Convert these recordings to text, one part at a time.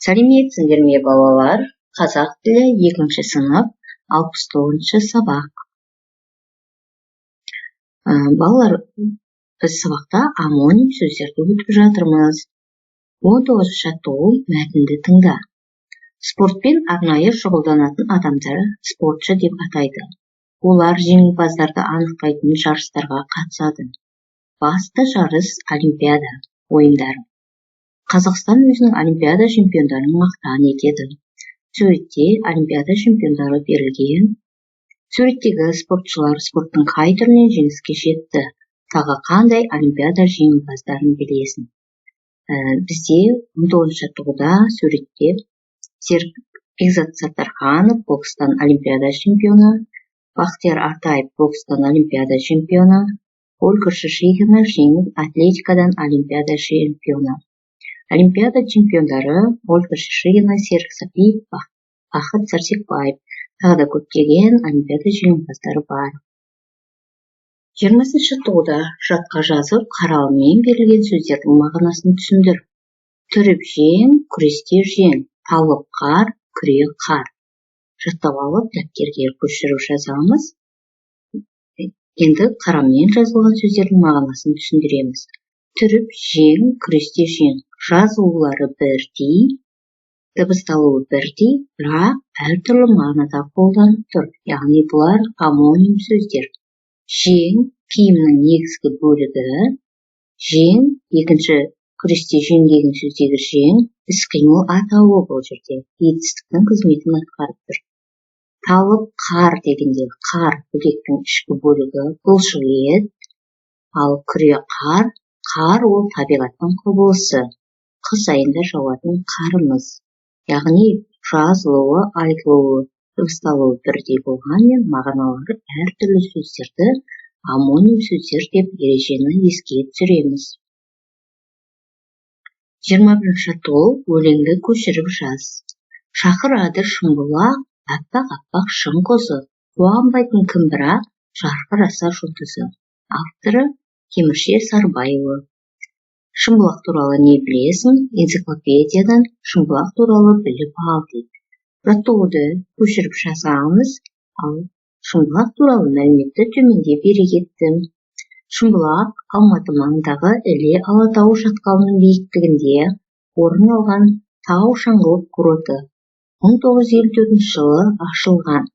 Сәлеметсіңдер ме балалар? Қазақ тілі 2-ші сынып 69-шы сабақ. Балалар, біз сабақта амоним сөздерді өтіп жатырмыз. 19-шы жаттығу мәтінді тыңда. Спортпен арнайы шұғылданатын адамдар спортшы деп атайды. Олар жеңімпаздарды анықтайтын жарыстарға қатысады. Басты жарыс олимпиада ойындары. Қазақстан өзінің олимпиада чемпиондарын мақтан етеді. Суретте олимпиада чемпиондары берілген. Суреттегі спортшылар спорттың қай түрінен жеңіске жетті? Тағы қандай олимпиада жеңімпаздарын білесің? Бізде 19-ші жаттығуда суретте Серік Бекзат Саттарханов бокстан олимпиада чемпионы, Бақтияр Артаев бокстан олимпиада чемпионы, Ольга Шишигина жеңіл атлетикадан олимпиада чемпионы. Олимпиада чемпиондары Ольга Шишигина, Серік Сапиев, Бақыт Сәрсекбаев, тағы да көптеген олимпиада жеңімпаздары бар. 20-ші жаттығуда жадқа жазып, қаралыммен берілген сөздердің мағынасын түсіндір. Түріп жең, күресте жең, талып қар, күре қар. Жаттап алып, дәптерге көшіріп жазамыз. Енді қараммен жазылған сөздердің мағынасын түсіндіреміз. Түріп жең, күресте жең. Жазылулары бірдей, дыбысталуы бірдей, бірақ әртүрлі мағынада қолданып тұр. Яғни бұлар амоним сөздер. Жең киімнің негізгі бөлігі, жең екінші күресте жең деген сөздегі жең іс-қимыл атауы бұл жерде етістіктің қызметін атқарып тұр. Талып қар дегенде қар білектің ішкі бөлігі бұлшық ет, ал күре қар, қар ол табиғаттың құбылысы, қыс айында жауатын қарымыз. Яғни жазылуы, айтылуы, дыбысталуы бірдей болғанмен мағыналары әртүрлі сөздерді амоним сөздер деп ережені еске түсіреміз. 21-ші жаттығу өлеңді көшіріп жаз. Шақырады шымбұлақ, аппақ шың қозы, қуанбайтын кім бірақ, жарқыраса жұлдызы. Авторы Темірше Сарбайұлы. Шымбұлақ туралы не білесің? Энциклопедиядан шымбұлақ туралы біліп ал дейді. Жаттығуды көшіріп жазамыз, ал шымбұлақ туралы мәліметті төменде бере кеттім. Шымбұлақ Алматы маңындағы Іле Алатау шатқалының биіктігінде орын алған тау шаңғылық курорты. 1954 жылы ашылған.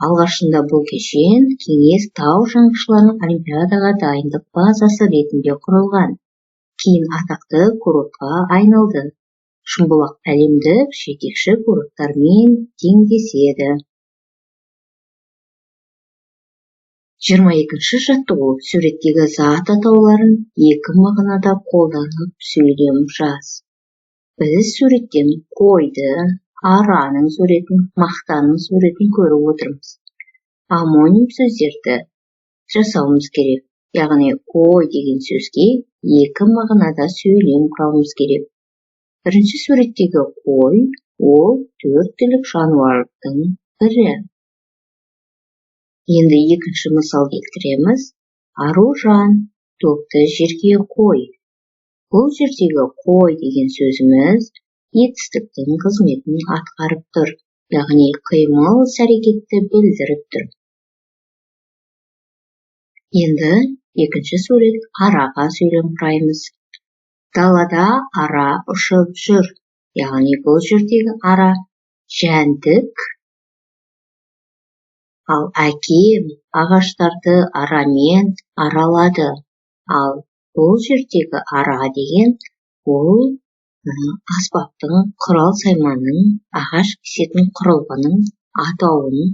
Алғашында бұл кешен кеңес тау шаңғышыларының олимпиадаға дайындық базасы ретінде құрылған. Кейін атақты курортқа айналды. Шымбұлақ әлемдік жетекші курорттармен теңдеседі. 22-ші жаттығу суреттегі зат атауларын екі мағынада қолданып сөйлем жаз. Біз суреттен қойды, араның суретін, мақтаның суретін көріп отырмыз. Амоним сөздерді жасауымыз керек. Яғни қой деген сөзге екі мағынада сөйлем құрауымыз керек. Бірінші суреттегі қой, ол төрт түлік жануардың бірі. Енді екінші мысал келтіреміз. Аружан, топты жерге қой. Бұл жердегі қой деген сөзіміз етістіктің қызметін атқарып тұр. Яғни қимыл әрекетті білдіріп тұр. Енді екінші сурет араға сөйлем құраймыз. Далада ара ұшып жүр. Яғни бұл жердегі ара жәндік. Ал әкем ағаштарды арамен аралады. Ал бұл жердегі ара деген ол аспаптың, құрал сайманның, ағаш кесетін құрылғының атауын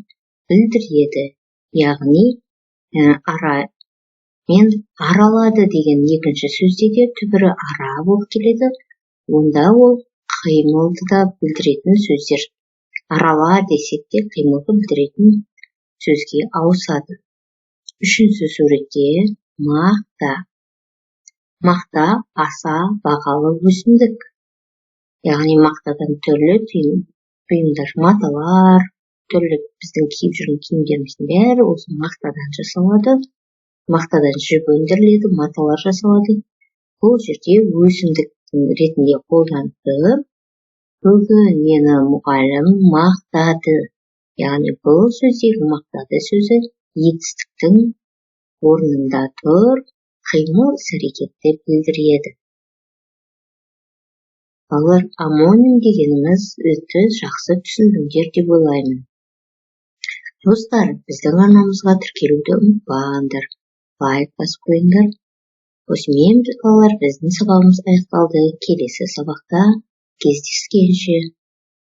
білдіреді. Яғни ара мен аралады деген екінші сөзде де түбірі ара болып келеді. Онда ол қимылды да білдіретін сөздер. Арала десек те қимылды білдіретін сөзге ауысады. Үшінші суретте мақта. Мақта аса бағалы өсімдік. Яғни мақтадан түрлі бұйымдар, маталар, түрлі біздің киіп жүрген киімдеріміздің бәрі осы мақтадан жасалады. Мақтадан жіп өндіріледі, маталар жасалады. Бұл жерде өсімдік ретінде қолданылып, Бүгін мені мұғалім мақтады. Яғни бұл сөздегі мақтады сөзі етістіктің орнында тұр, қимыл іс-әрекетті білдіреді. Балалар, амоним дегеніміз өте жақсы түсіндіңдер деп ойлаймын. Достар, біздің арнамызға тіркелуді ұмытпаңдар. Лайк басып қойыңдар. Осымен балалар, біздің сабағымыз аяқталды. Келесі сабақта кездескенше.